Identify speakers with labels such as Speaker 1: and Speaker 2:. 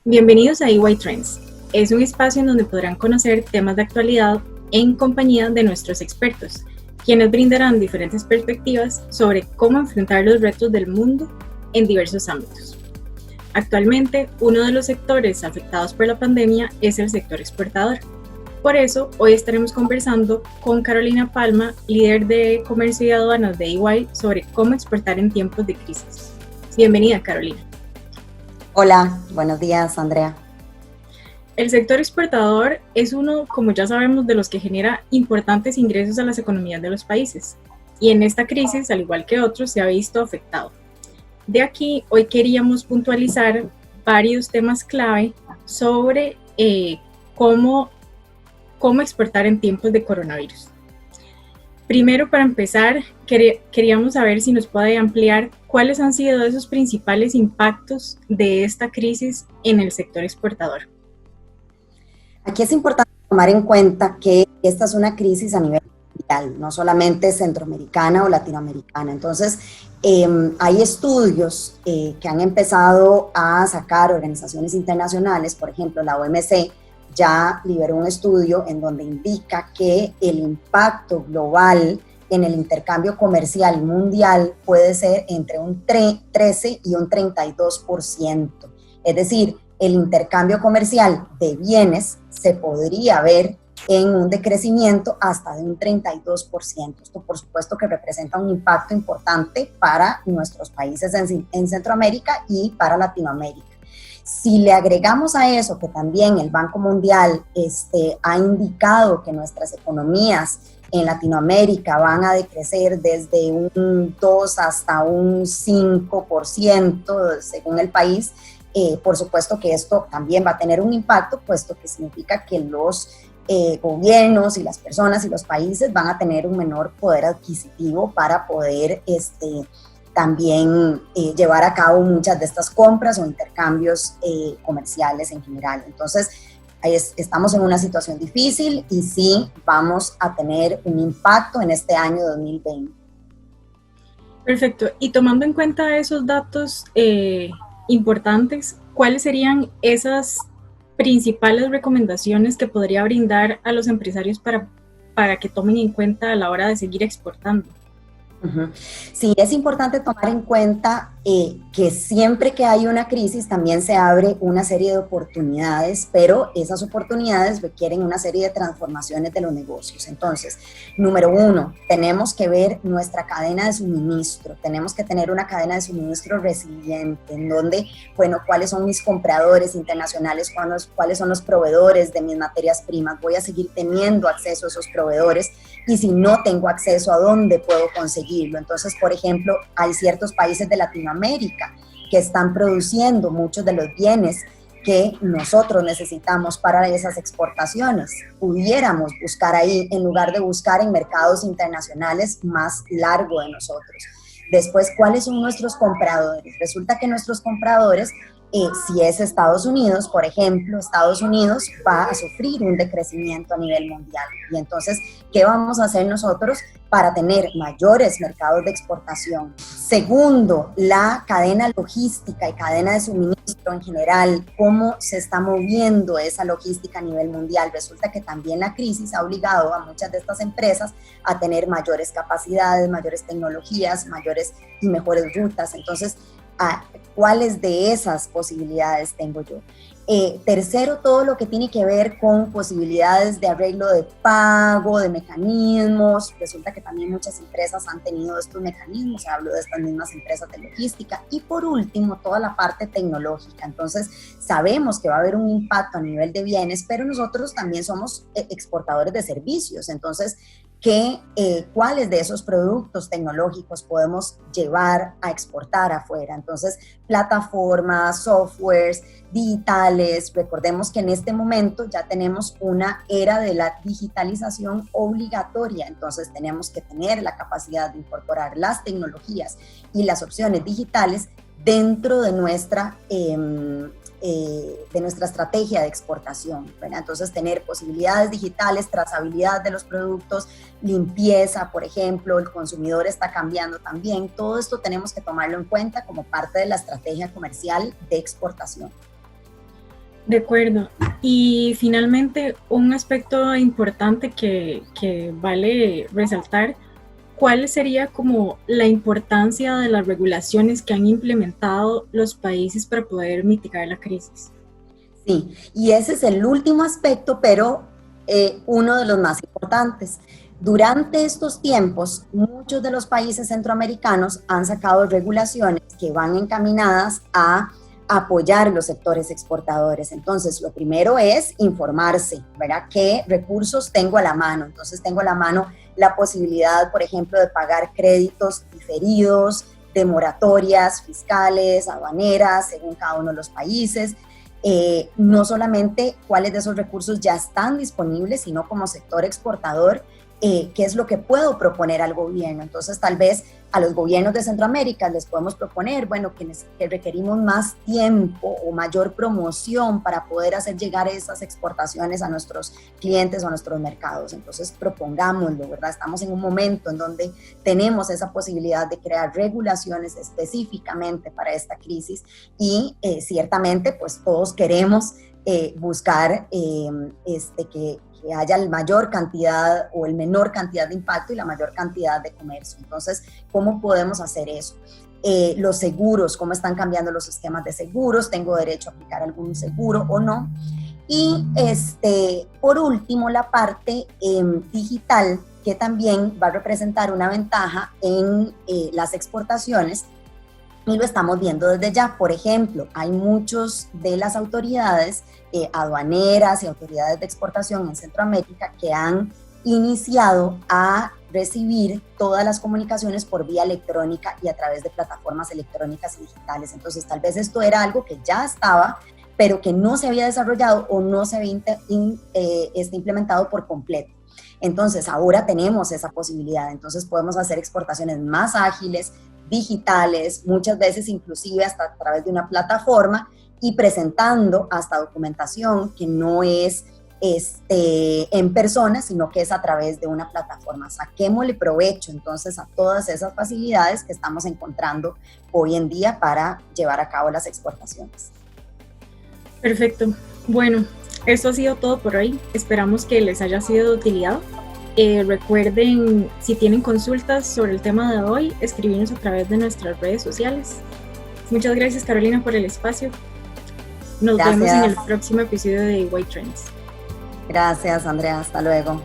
Speaker 1: Bienvenidos a EY Trends. Es un espacio en donde podrán conocer temas de actualidad en compañía de nuestros expertos, quienes brindarán diferentes perspectivas sobre cómo enfrentar los retos del mundo en diversos ámbitos. Actualmente, uno de los sectores afectados por la pandemia es el sector exportador. Por eso, hoy estaremos conversando con Carolina Palma, líder de comercio y aduanas de EY, sobre cómo exportar en tiempos de crisis. Bienvenida, Carolina.
Speaker 2: Hola, buenos días, Andrea.
Speaker 1: El sector exportador es uno, como ya sabemos, de los que genera importantes ingresos a las economías de los países. Y en esta crisis, al igual que otros, se ha visto afectado. De aquí, hoy queríamos puntualizar varios temas clave sobre cómo exportar en tiempos de coronavirus. Primero, para empezar, queríamos saber si nos puede ampliar cuáles han sido esos principales impactos de esta crisis en el sector exportador.
Speaker 2: Aquí es importante tomar en cuenta que esta es una crisis a nivel mundial, no solamente centroamericana o latinoamericana. Entonces, hay estudios que han empezado a sacar organizaciones internacionales, por ejemplo, la OMC, ya liberó un estudio en donde indica que el impacto global en el intercambio comercial mundial puede ser entre un 13 y un 32%. Es decir, el intercambio comercial de bienes se podría ver en un decrecimiento hasta de un 32%. Esto, por supuesto, que representa un impacto importante para nuestros países en Centroamérica y para Latinoamérica. Si le agregamos a eso que también el Banco Mundial ha indicado que nuestras economías en Latinoamérica van a decrecer desde un 2 hasta un 5% según el país, por supuesto que esto también va a tener un impacto, puesto que significa que los gobiernos y las personas y los países van a tener un menor poder adquisitivo para poder también llevar a cabo muchas de estas compras o intercambios comerciales en general. Entonces, estamos en una situación difícil y sí vamos a tener un impacto en este año 2020.
Speaker 1: Perfecto. Y tomando en cuenta esos datos importantes, ¿cuáles serían esas principales recomendaciones que podría brindar a los empresarios para que tomen en cuenta a la hora de seguir exportando?
Speaker 2: Sí, es importante tomar en cuenta que siempre que hay una crisis también se abre una serie de oportunidades, pero esas oportunidades requieren una serie de transformaciones de los negocios. Entonces, número uno, tenemos que ver nuestra cadena de suministro, tenemos que tener una cadena de suministro resiliente, en donde, bueno, cuáles son mis compradores internacionales, cuáles son los proveedores de mis materias primas, voy a seguir teniendo acceso a esos proveedores, y si no tengo acceso, ¿a dónde puedo conseguirlo? Entonces, por ejemplo, hay ciertos países de Latinoamérica que están produciendo muchos de los bienes que nosotros necesitamos para esas exportaciones. Pudiéramos buscar ahí en lugar de buscar en mercados internacionales más largo de nosotros. Después, ¿cuáles son nuestros compradores? Resulta que nuestros compradores, si es Estados Unidos, por ejemplo, Estados Unidos va a sufrir un decrecimiento a nivel mundial. Y entonces, ¿qué vamos a hacer nosotros para tener mayores mercados de exportación? Segundo, la cadena logística y cadena de suministro en general, ¿cómo se está moviendo esa logística a nivel mundial? Resulta que también la crisis ha obligado a muchas de estas empresas a tener mayores capacidades, mayores tecnologías, mayores y mejores rutas. Entonces, ¿cuáles de esas posibilidades tengo yo? Tercero, todo lo que tiene que ver con posibilidades de arreglo de pago, de mecanismos. Resulta que también muchas empresas han tenido estos mecanismos, hablo de estas mismas empresas de logística. Y por último, toda la parte tecnológica. Entonces, sabemos que va a haber un impacto a nivel de bienes, pero nosotros también somos exportadores de servicios. Entonces, ¿cuáles de esos productos tecnológicos podemos llevar a exportar afuera? Entonces, plataformas, softwares, digitales. Recordemos que en este momento ya tenemos una era de la digitalización obligatoria, entonces tenemos que tener la capacidad de incorporar las tecnologías y las opciones digitales dentro de nuestra estrategia de exportación, ¿verdad? Entonces, tener posibilidades digitales, trazabilidad de los productos, limpieza, por ejemplo, el consumidor está cambiando también. Todo esto tenemos que tomarlo en cuenta como parte de la estrategia comercial de exportación.
Speaker 1: De acuerdo. Y finalmente, un aspecto importante que vale resaltar, ¿cuál sería como la importancia de las regulaciones que han implementado los países para poder mitigar la crisis?
Speaker 2: Sí, y ese es el último aspecto, pero uno de los más importantes. Durante estos tiempos, muchos de los países centroamericanos han sacado regulaciones que van encaminadas a apoyar los sectores exportadores. Entonces, lo primero es informarse, ¿verdad? ¿Qué recursos tengo a la mano? Entonces, tengo a la mano la posibilidad, por ejemplo, de pagar créditos diferidos, de moratorias fiscales, aduaneras, según cada uno de los países. No solamente cuáles de esos recursos ya están disponibles, sino como sector exportador, qué es lo que puedo proponer al gobierno. Entonces, tal vez a los gobiernos de Centroamérica les podemos proponer, bueno, que requerimos más tiempo o mayor promoción para poder hacer llegar esas exportaciones a nuestros clientes o a nuestros mercados. Entonces, propongámoslo, ¿verdad? Estamos en un momento en donde tenemos esa posibilidad de crear regulaciones específicamente para esta crisis y ciertamente, pues todos queremos buscar que haya la mayor cantidad o el menor cantidad de impacto y la mayor cantidad de comercio. Entonces, ¿cómo podemos hacer eso? Los seguros, cómo están cambiando los esquemas de seguros, tengo derecho a aplicar algún seguro o no. Y por último, la parte digital, que también va a representar una ventaja en las exportaciones, y lo estamos viendo desde ya. Por ejemplo, hay muchos de las autoridades aduaneras y autoridades de exportación en Centroamérica que han iniciado a recibir todas las comunicaciones por vía electrónica y a través de plataformas electrónicas y digitales. Entonces, tal vez esto era algo que ya estaba, pero que no se había desarrollado o no se había implementado por completo. Entonces, ahora tenemos esa posibilidad. Entonces, podemos hacer exportaciones más ágiles, digitales, muchas veces inclusive hasta a través de una plataforma y presentando hasta documentación que no es en persona, sino que es a través de una plataforma. Saquémosle provecho entonces a todas esas facilidades que estamos encontrando hoy en día para llevar a cabo las exportaciones.
Speaker 1: Perfecto. Bueno, esto ha sido todo por hoy. Esperamos que les haya sido de utilidad. Recuerden, si tienen consultas sobre el tema de hoy, escribirnos a través de nuestras redes sociales. Muchas gracias, Carolina, por el espacio. Nos vemos en el próximo episodio de White Trends.
Speaker 2: Gracias, Andrea. Hasta luego.